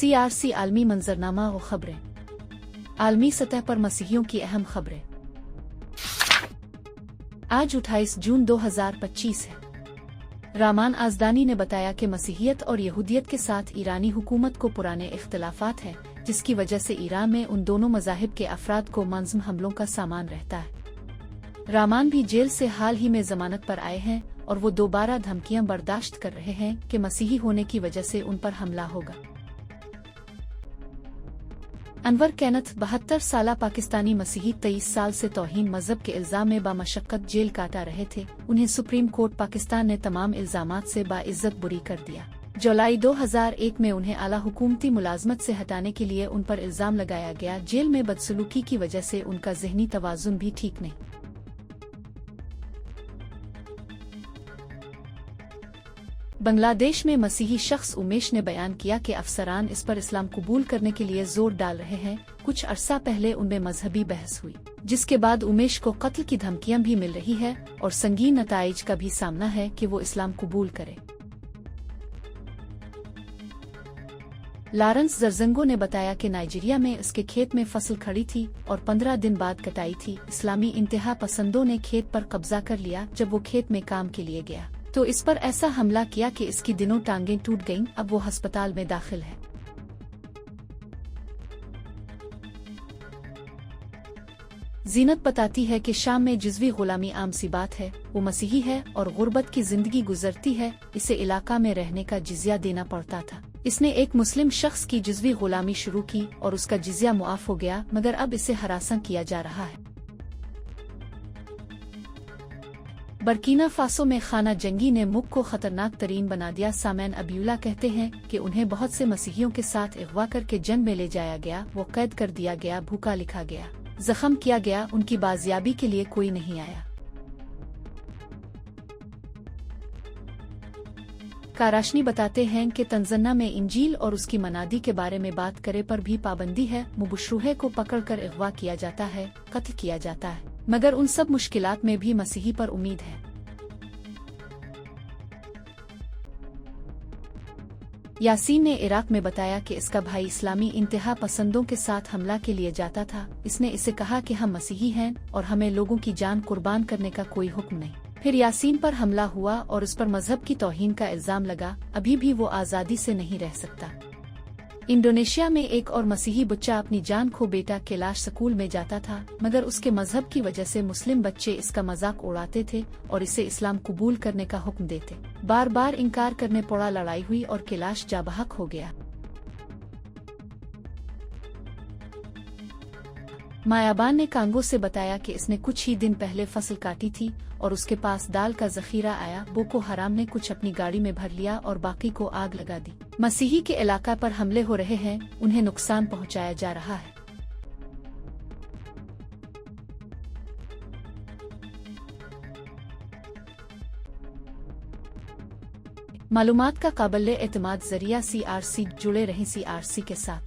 CRC आलमी मंजरनामा और खबरें। आलमी सतह पर मसीहियों की अहम खबरें। आज 28 जून 2025 है। रामान आज़दानी ने बताया कि मसीहियत और यहूदियत के साथ ईरानी हुकूमत को पुराने इख्तलाफात हैं, जिसकी वजह से ईरान में उन दोनों मज़ाहिब के अफराद को मंज़म हमलों का सामान रहता है। रामान भी जेल से हाल ही में जमानत पर आए हैं और वो दोबारा धमकियां बर्दाश्त कर रहे हैं कि मसीही होने की वजह से उन पर हमला होगा। अनवर कैनथ 72 साला पाकिस्तानी मसीही 23 साल से तौहीन मजहब के इल्जाम में बामशक्कत जेल काटा रहे थे। उन्हें सुप्रीम कोर्ट पाकिस्तान ने तमाम इल्जामात से बाइज्जत बुरी कर दिया। जुलाई 2001 में उन्हें आला हुकूमती मुलाजमत से हटाने के लिए उन पर इल्जाम लगाया गया। जेल में बदसलूकी की वजह से उनका ज़हनी तवाज़ुन भी ठीक नहीं। बांग्लादेश में मसीही शख्स उमेश ने बयान किया कि अफसरान इस पर इस्लाम कबूल करने के लिए जोर डाल रहे हैं। कुछ अरसा पहले उनमें मजहबी बहस हुई, जिसके बाद उमेश को कत्ल की धमकियां भी मिल रही है और संगीन नताइज का भी सामना है कि वो इस्लाम कबूल करे। लॉरेंस जरजंगो ने बताया कि नाइजीरिया में उसके खेत में फसल खड़ी थी और 15 दिन बाद कटाई थी। इस्लामी इंतहा पसंदों ने खेत पर कब्जा कर लिया। जब वो खेत में काम के लिए गया तो इस पर ऐसा हमला किया कि इसकी दिनों टांगें टूट गईं। अब वो अस्पताल में दाखिल है। जीनत बताती है कि शाम में जिज़वी गुलामी आम सी बात है। वो मसीही है और गुर्बत की जिंदगी गुजरती है। इसे इलाका में रहने का जिज़िया देना पड़ता था। इसने एक मुस्लिम शख्स की जिज़वी गुलामी शुरू की और उसका जिज़िया मुआफ हो गया, मगर अब इसे हरासा किया जा रहा है। बर्किना फासो में खाना जंगी ने मुल्क को खतरनाक तरीन बना दिया। सामैन अब्युल्ला कहते हैं कि उन्हें बहुत से मसीहियों के साथ अगवा करके जंग में ले जाया गया। वो कैद कर दिया गया, भूखा लिखा गया, जख्म किया गया। उनकी बाजियाबी के लिए कोई नहीं आया। काराशनी बताते हैं कि तंजन्ना में इंजील और उसकी मनादी के बारे में बात करे पर भी पाबंदी है। मुबशरूहे को पकड़कर अगवा किया जाता है, कत्ल किया जाता है, मगर उन सब मुश्किलात में भी मसीही पर उम्मीद है। यासीन ने इराक में बताया कि इसका भाई इस्लामी इंतहा पसंदों के साथ हमला के लिए जाता था। इसने इसे कहा कि हम मसीही हैं और हमें लोगों की जान कुर्बान करने का कोई हुक्म नहीं। फिर यासीन पर हमला हुआ और उस पर मजहब की तौहीन का इल्जाम लगा। अभी भी वो आज़ादी से नहीं रह सकता। इंडोनेशिया में एक और मसीही बच्चा अपनी जान खो बेटा कैलाश स्कूल में जाता था, मगर उसके मजहब की वजह से मुस्लिम बच्चे इसका मजाक उड़ाते थे और इसे इस्लाम कबूल करने का हुक्म देते। बार बार इनकार करने पड़ा। लड़ाई हुई और कैलाश जाबहक हो गया। मायाबान ने कांगो से बताया कि इसने कुछ ही दिन पहले फसल काटी थी और उसके पास दाल का जखीरा आया। बोको हराम ने कुछ अपनी गाड़ी में भर लिया और बाकी को आग लगा दी। मसीही के इलाका पर हमले हो रहे हैं, उन्हें नुकसान पहुंचाया जा रहा है। मालूमात का काबिल एतमाद जरिया CRC। जुड़े रहें CRC के साथ।